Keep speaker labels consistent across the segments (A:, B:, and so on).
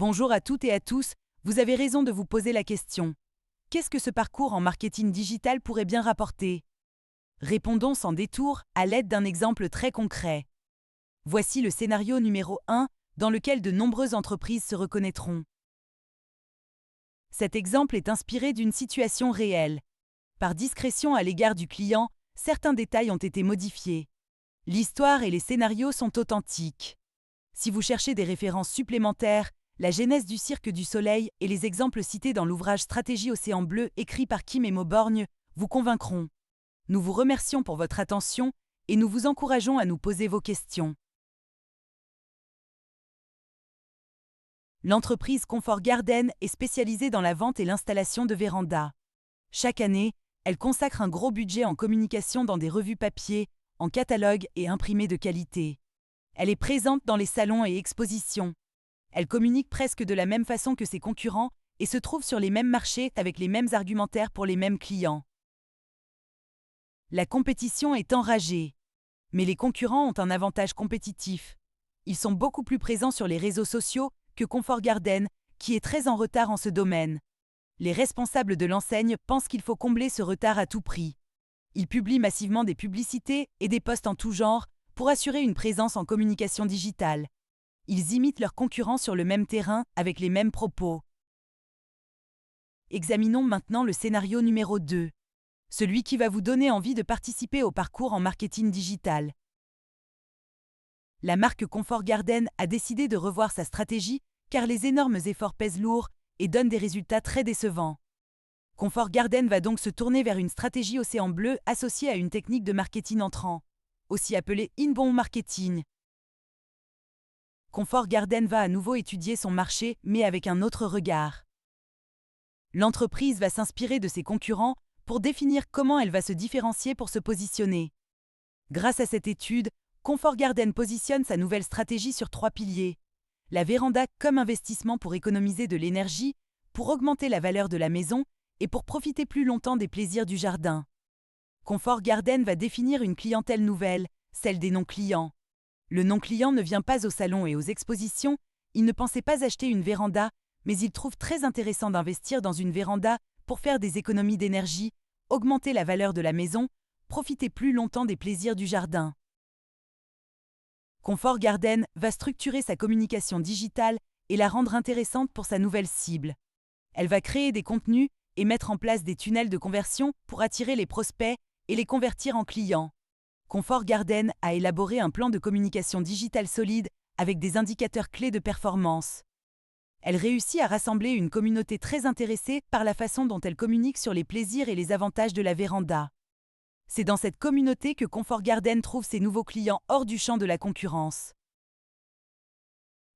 A: Bonjour à toutes et à tous, vous avez raison de vous poser la question. Qu'est-ce que ce parcours en marketing digital pourrait bien rapporter? Répondons sans détour à l'aide d'un exemple très concret. Voici le scénario numéro 1 dans lequel de nombreuses entreprises se reconnaîtront. Cet exemple est inspiré d'une situation réelle. Par discrétion à l'égard du client, certains détails ont été modifiés. L'histoire et les scénarios sont authentiques. Si vous cherchez des références supplémentaires, la genèse du Cirque du Soleil et les exemples cités dans l'ouvrage Stratégie Océan Bleu écrit par Kim et Mo Borgne vous convaincront. Nous vous remercions pour votre attention et nous vous encourageons à nous poser vos questions. L'entreprise Comfort Garden est spécialisée dans la vente et l'installation de vérandas. Chaque année, elle consacre un gros budget en communication dans des revues papier, en catalogues et imprimés de qualité. Elle est présente dans les salons et expositions. Elle communique presque de la même façon que ses concurrents et se trouve sur les mêmes marchés avec les mêmes argumentaires pour les mêmes clients. La compétition est enragée. Mais les concurrents ont un avantage compétitif. Ils sont beaucoup plus présents sur les réseaux sociaux que Comfort Garden, qui est très en retard en ce domaine. Les responsables de l'enseigne pensent qu'il faut combler ce retard à tout prix. Ils publient massivement des publicités et des posts en tout genre pour assurer une présence en communication digitale. Ils imitent leurs concurrents sur le même terrain avec les mêmes propos. Examinons maintenant le scénario numéro 2, celui qui va vous donner envie de participer au parcours en marketing digital. La marque Comfort Garden a décidé de revoir sa stratégie car les énormes efforts pèsent lourd et donnent des résultats très décevants. Comfort Garden va donc se tourner vers une stratégie Océan Bleu associée à une technique de marketing entrant, aussi appelée inbound marketing. Comfort Garden va à nouveau étudier son marché, mais avec un autre regard. L'entreprise va s'inspirer de ses concurrents pour définir comment elle va se différencier pour se positionner. Grâce à cette étude, Comfort Garden positionne sa nouvelle stratégie sur 3 piliers. La véranda comme investissement pour économiser de l'énergie, pour augmenter la valeur de la maison et pour profiter plus longtemps des plaisirs du jardin. Comfort Garden va définir une clientèle nouvelle, celle des non-clients. Le non-client ne vient pas au salon et aux expositions, il ne pensait pas acheter une véranda, mais il trouve très intéressant d'investir dans une véranda pour faire des économies d'énergie, augmenter la valeur de la maison, profiter plus longtemps des plaisirs du jardin. Comfort Garden va structurer sa communication digitale et la rendre intéressante pour sa nouvelle cible. Elle va créer des contenus et mettre en place des tunnels de conversion pour attirer les prospects et les convertir en clients. Comfort Garden a élaboré un plan de communication digitale solide avec des indicateurs clés de performance. Elle réussit à rassembler une communauté très intéressée par la façon dont elle communique sur les plaisirs et les avantages de la véranda. C'est dans cette communauté que Comfort Garden trouve ses nouveaux clients hors du champ de la concurrence.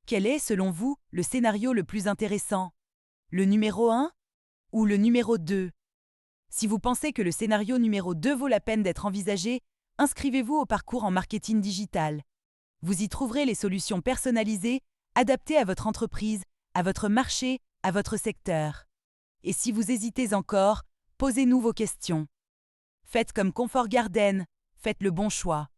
A: Quel est, selon vous, le scénario le plus intéressant? Le numéro 1 ou le numéro 2? Si vous pensez que le scénario numéro 2 vaut la peine d'être envisagé, inscrivez-vous au parcours en marketing digital. Vous y trouverez les solutions personnalisées, adaptées à votre entreprise, à votre marché, à votre secteur. Et si vous hésitez encore, posez-nous vos questions. Faites comme Comfort Garden, faites le bon choix.